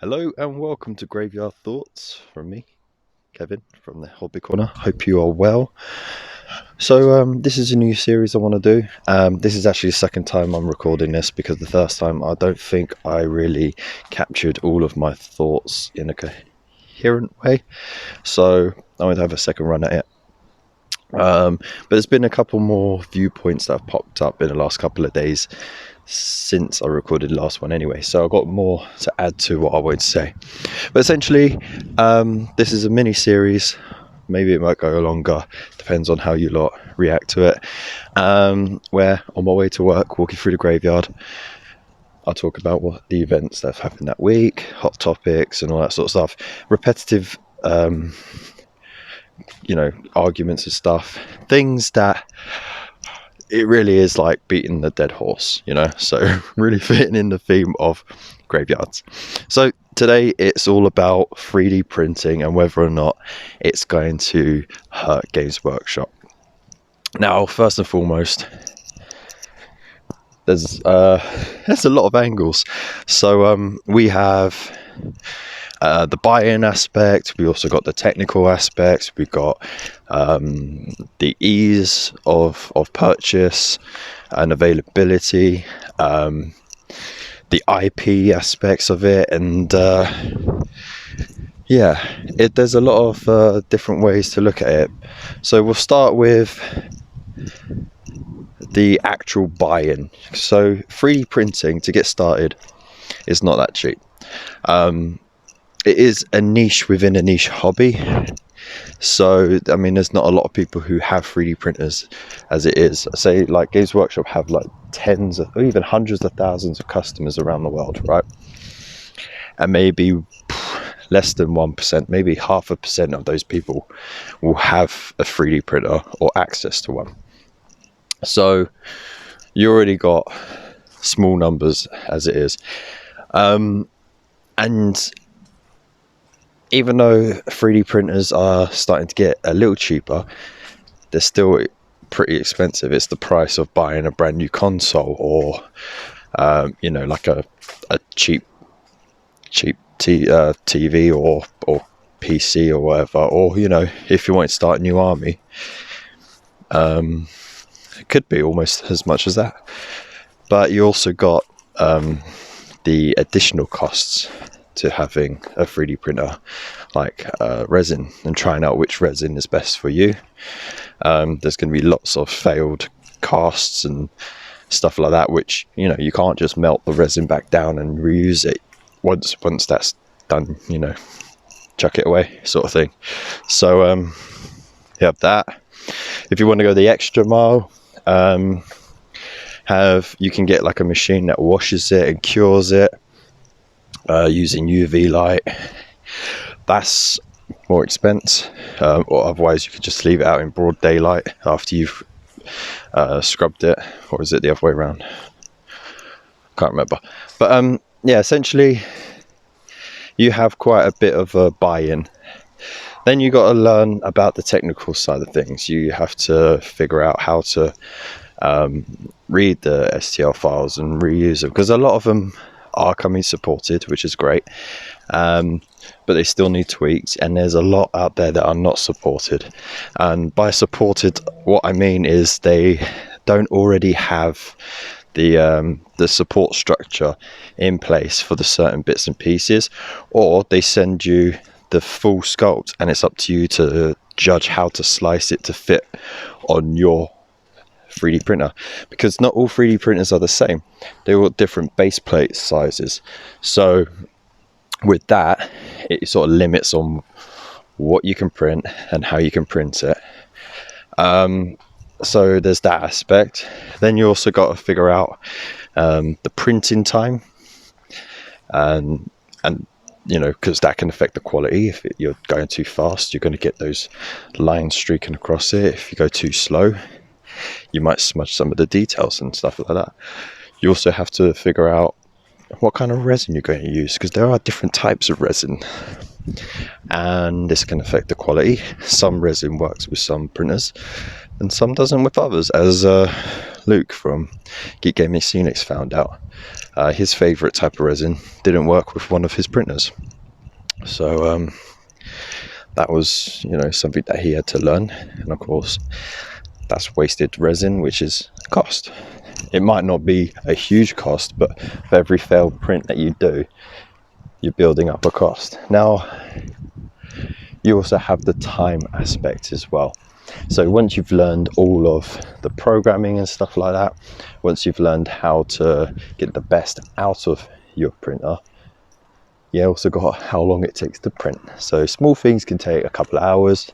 Hello and welcome to Graveyard Thoughts from me, Kevin, from the Hobby Corner. Hope you are well. So this is a new series I want to do. This is actually the second time I'm recording this because the first time I don't think I really captured all of my thoughts in a coherent way. So I want to have a second run at it. But there's been a couple more viewpoints that have popped up in the last couple of days since I recorded the last one anyway, so I've got more to add to what I wanted to say. But essentially, this is a mini series. Maybe it might go longer, depends on how you lot react to it. Where on my way to work, walking through the graveyard, I'll talk about what the events that have happened that week, hot topics and all that sort of stuff. Repetitive arguments and stuff, things that it really is like beating the dead horse, so really fitting in the theme of graveyards. So today it's all about 3D printing and whether or not it's going to hurt Games Workshop. Now, first and foremost, there's a lot of angles. So we have the buy-in aspect, we also got the technical aspects, we've got the ease of purchase and availability, the IP aspects of it, and there's a lot of different ways to look at it. So we'll start with the actual buy-in. So 3D printing, to get started, is not that cheap. It is a niche within a niche hobby. So, I mean, there's not a lot of people who have 3D printers as it is. Say, like Games Workshop have like tens of, or even hundreds of thousands of customers around the world, right? And maybe less than 1%, maybe 0.5% of those people will have a 3D printer or access to one. So, you already got small numbers as it is. And even though 3D printers are starting to get a little cheaper, they're still pretty expensive. It's the price of buying a brand new console or, like a cheap TV or PC or whatever. Or, if you want to start a new army, it could be almost as much as that. But you also got the additional costs to having a 3D printer, like resin, and trying out which resin is best for you. There's going to be lots of failed casts and stuff like that, which you can't just melt the resin back down and reuse it once that's done. Chuck it away, sort of thing. So you have that. If you want to go the extra mile, you can get like a machine that washes it and cures it using UV light. That's more expensive, or otherwise you could just leave it out in broad daylight after you've scrubbed it. Or is it the other way around? Can't remember. But essentially you have quite a bit of a buy-in. Then you got to learn about the technical side of things. You have to figure out how to read the STL files and reuse them, because a lot of them are coming supported, which is great, but they still need tweaks, and there's a lot out there that are not supported. And by supported, what I mean is they don't already have the support structure in place for the certain bits and pieces, or they send you the full sculpt and it's up to you to judge how to slice it to fit on your 3D printer, because not all 3D printers are the same. They've got different base plate sizes. So with that, it sort of limits on what you can print and how you can print it. So there's that aspect. Then you also got to figure out the printing time, and because that can affect the quality. If you're going too fast, you're going to get those lines streaking across it. If you go too slow, you might smudge some of the details and stuff like that. You also have to figure out what kind of resin you're going to use, because there are different types of resin, and this can affect the quality. Some resin works with some printers and some doesn't with others, as Luke from Geek Gaming Scenics found out. His favourite type of resin didn't work with one of his printers. So that was, you know, something that he had to learn. And of course, that's wasted resin, which is cost. It might not be a huge cost, but for every failed print that you do, you're building up a cost. Now, you also have the time aspect as well. So once you've learned all of the programming and stuff like that, once you've learned how to get the best out of your printer, you also got how long it takes to print. So small things can take a couple of hours.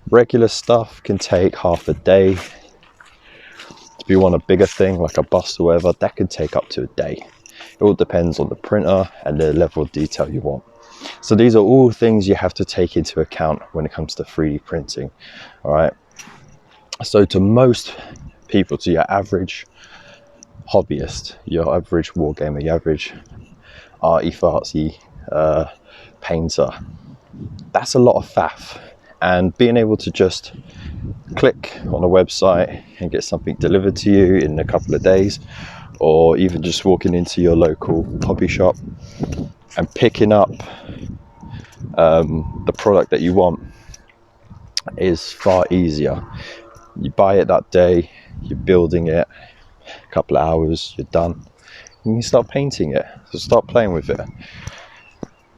Regular stuff can take half a day. If you want a bigger thing like a bust or whatever, that can take up to a day. It all depends on the printer and the level of detail you want. So these are all things you have to take into account when it comes to 3D printing. All right. So to most people, to your average hobbyist, your average wargamer, your average arty fartsy painter, that's a lot of faff. And being able to just click on a website and get something delivered to you in a couple of days, or even just walking into your local hobby shop and picking up the product that you want is far easier. You buy it that day, you're building it, a couple of hours, you're done. You can start painting it, so start playing with it.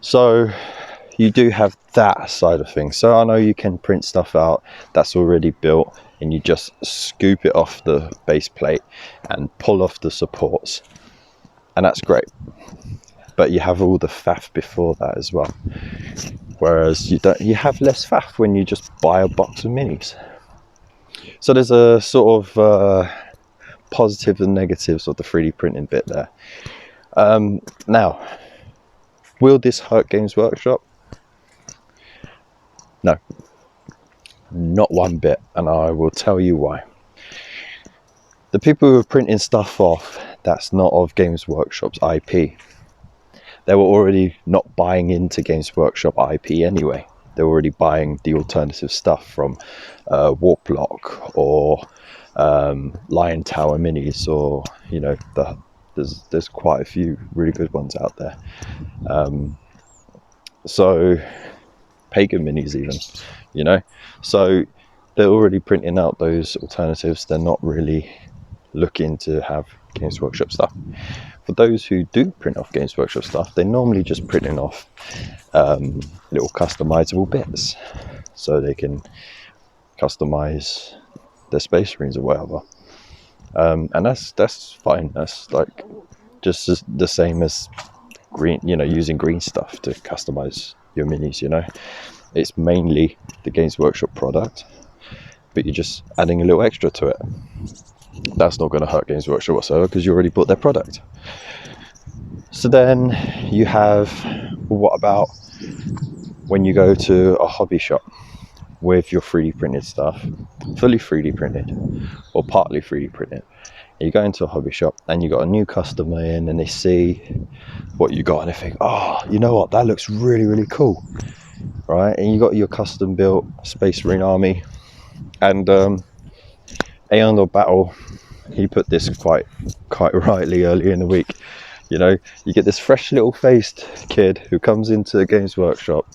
So you do have that side of things. So I know you can print stuff out that's already built and you just scoop it off the base plate and pull off the supports, and that's great. But you have all the faff before that as well. Whereas you have less faff when you just buy a box of minis. So there's a sort of positives and negatives of the 3D printing bit there. Now, will this hurt Games Workshop? No, not one bit, and I will tell you why. The people who are printing stuff off that's not of Games Workshop's IP, they were already not buying into Games Workshop IP anyway. They're already buying the alternative stuff from Warp Lock or Lion Tower Minis, or, you know, there's quite a few really good ones out there. So Pagan Minis even, you know. So they're already printing out those alternatives. They're not really looking to have Games Workshop stuff. For those who do print off Games Workshop stuff, they're normally just printing off little customizable bits, so they can customize their Space Marines or whatever. And that's fine. That's like just the same as green, you know, using green stuff to customize your minis, you know. It's mainly the Games Workshop product, but you're just adding a little extra to it. That's not going to hurt Games Workshop whatsoever because you already bought their product. So then you have, what about when you go to a hobby shop with your 3D printed stuff, fully 3D printed or partly 3D printed? You go into a hobby shop and you got a new customer in, and they see what you got and they think, oh, you know what, that looks really, really cool, right? And you got your custom built Space Marine army, and Aeon or Battle, he put this quite rightly earlier in the week. You know, you get this fresh little faced kid who comes into the Games Workshop,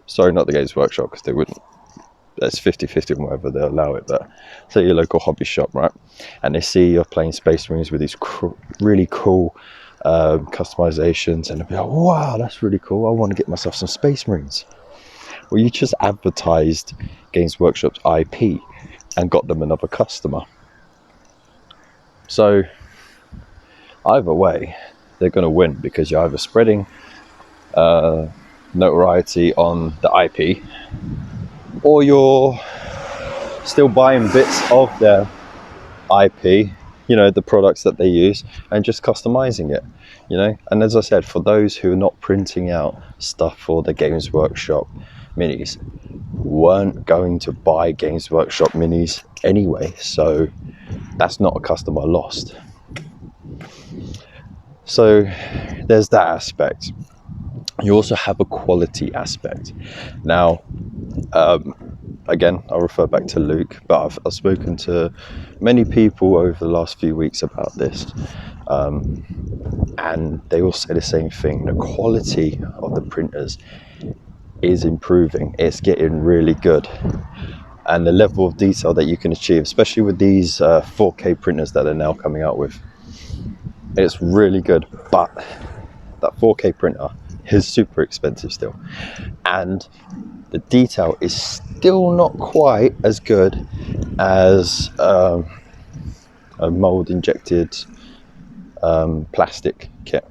sorry, not the Games Workshop, because they wouldn't, that's 50-50 and whatever, they'll allow it, but say your local hobby shop, right? And they see you're playing Space Marines with these really cool customizations, and they'll be like, wow, that's really cool, I want to get myself some Space Marines. Well, you just advertised Games Workshop's IP and got them another customer. So either way, they're going to win, because you're either spreading notoriety on the IP, or you're still buying bits of their IP, you know, the products that they use, and just customizing it, you know. And as I said, for those who are not printing out stuff for the Games Workshop minis, weren't going to buy Games Workshop minis anyway, so that's not a customer lost. So there's that aspect. You also have a quality aspect. Now, a again, I'll refer back to Luke, but I've spoken to many people over the last few weeks about this, and they all say the same thing. The quality of the printers is improving. It's getting really good, and the level of detail that you can achieve, especially with these 4K printers that they're now coming out with, it's really good. But that 4K printer is super expensive still, and the detail is still not quite as good as a mold injected plastic kit.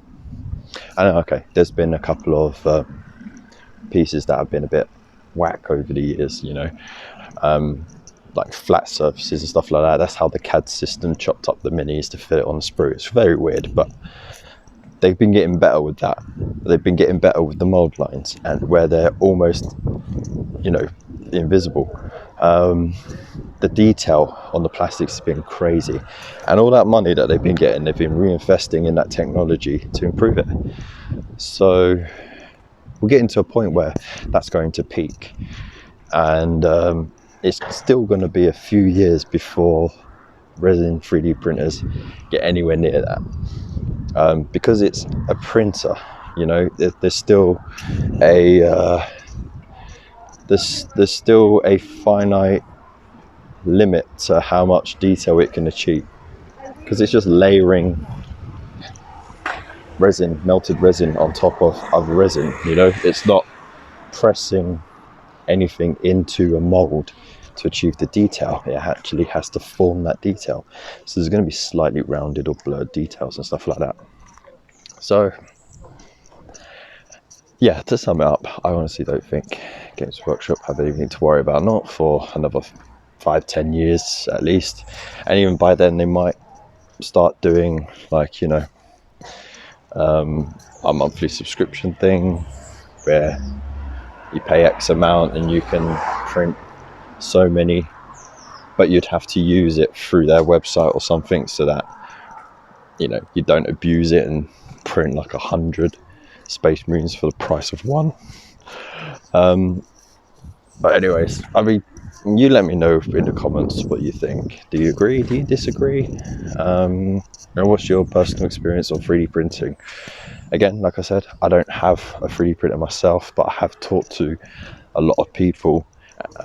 I know, okay, there's been a couple of pieces that have been a bit whack over the years, you know, like flat surfaces and stuff like that. That's how the CAD system chopped up the minis to fit it on the sprue. It's very weird, but they've been getting better with that. They've been getting better with the mold lines, and where they're almost, you know, invisible. The detail on the plastics has been crazy, and all that money that they've been getting, they've been reinvesting in that technology to improve it. So we're getting to a point where that's going to peak, and it's still going to be a few years before resin 3D printers get anywhere near that, because it's a printer. You know, there's still a there's still a finite limit to how much detail it can achieve, because it's just layering resin, melted resin on top of other resin. You know, it's not pressing anything into a mold to achieve the detail. It actually has to form that detail, so there's going to be slightly rounded or blurred details and stuff like that. So yeah, to sum it up, I honestly don't think Games Workshop have anything to worry about, not for another 5-10 years at least, and even by then they might start doing, like, you know, a monthly subscription thing where you pay X amount and you can print so many, but you'd have to use it through their website or something, so that, you know, you don't abuse it and print like 100 Space Marines for the price of one. But anyways, I mean, you let me know in the comments what you think. Do you agree? Do you disagree? And what's your personal experience on 3D printing? Again, like I said, I don't have a 3D printer myself, but I have talked to a lot of people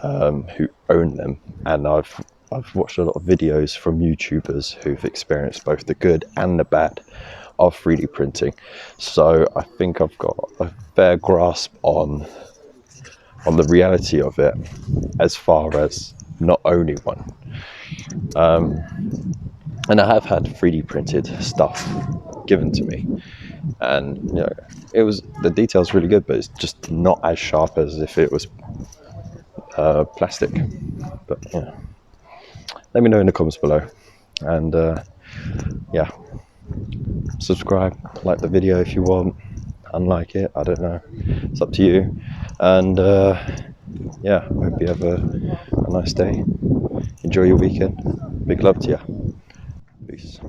who own them, and I've watched a lot of videos from YouTubers who've experienced both the good and the bad of 3D printing. So I think I've got a fair grasp on the reality of it, as far as not owning one. And I have had 3D printed stuff given to me, and, you know, the detail's really good, but it's just not as sharp as if it was plastic. But yeah, let me know in the comments below, and yeah, subscribe, like the video if you want, unlike it, I don't know, it's up to you. And yeah, I hope you have a nice day, enjoy your weekend, big love to you, peace.